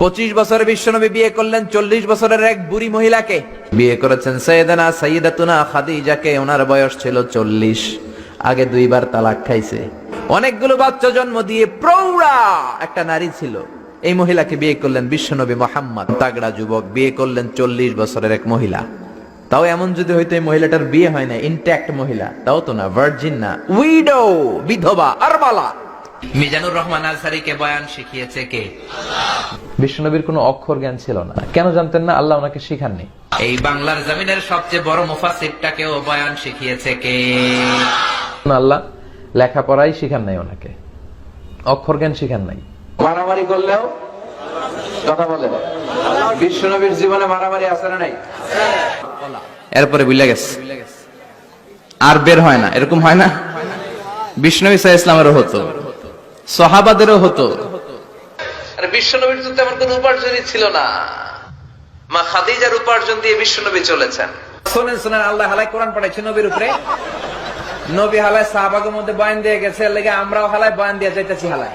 25 বছরে বিশ্বনবী বিয়ে করলেন 40 বছরের এক বুড়ি মহিলাকে। বিয়ে করেছেন সাইয়েদানা সাইয়্যিদাতুনা খাদিজাকে, ওনার বয়স ছিল 40। আগে 2 বার তালাক খাইছে। অনেকগুলো বাচ্চা জন্ম দিয়ে প্রৌঢ়া একটা নারী ছিল। এই মহিলাকে বিয়ে করলেন বিশ্বনবী মুহাম্মদ। তাগড়া যুবক বিয়ে করলেন 40 বছরের এক মহিলা। তাও এমন যদি হইতো এই মহিলাটার বিয়ে হয় না, ইনট্যাক্ট মহিলা, তাও তো না, ভার্জিন না, উইডো, বিধবা, আরমালা। মিজানুর রহমান আজহারীকে বয়ান শিখিয়েছে কে? বিশ্বনবীর কোনো অক্ষর জ্ঞান ছিল না। কেন জানতেন না? আল্লাহ ওনাকে শিখাননি। এই বাংলার জমিনের সবচেয়ে বড় মুফাসসিরটাকেও বয়ান শিখিয়েছে কে? আল্লাহ লেখাপড়াই শিখান নাই ওনাকে, অক্ষর জ্ঞান শিখান নাই। মারামারি করলেও কথা বলে। বিশ্বনবীর জীবনে মারামারি আছে না নাই? এরপরে ভুলে গেছে, আর বের হয় না। এরকম হয় না? বিশ্বনবী সাল্লাল্লাহু আলাইহি ওয়াসাল্লামেরও হতো, সাহাবাদেরও হতো। আর বিশ্বনবীর তো তেমন কোনো উপার্জনই ছিল না। মা খাদিজার উপার্জন দিয়ে বিশ্বনবী চলেছেন। শুনেন শুনেন, আল্লাহ হালাই কোরআন পাঠাইছে নবীর উপরে। নবী হালাই সাহাবাদের মধ্যে বয়ান দিয়ে গেছে, এর লাগি আমরাও হালাই বয়ান দিয়ে যাইতেছি হালাই।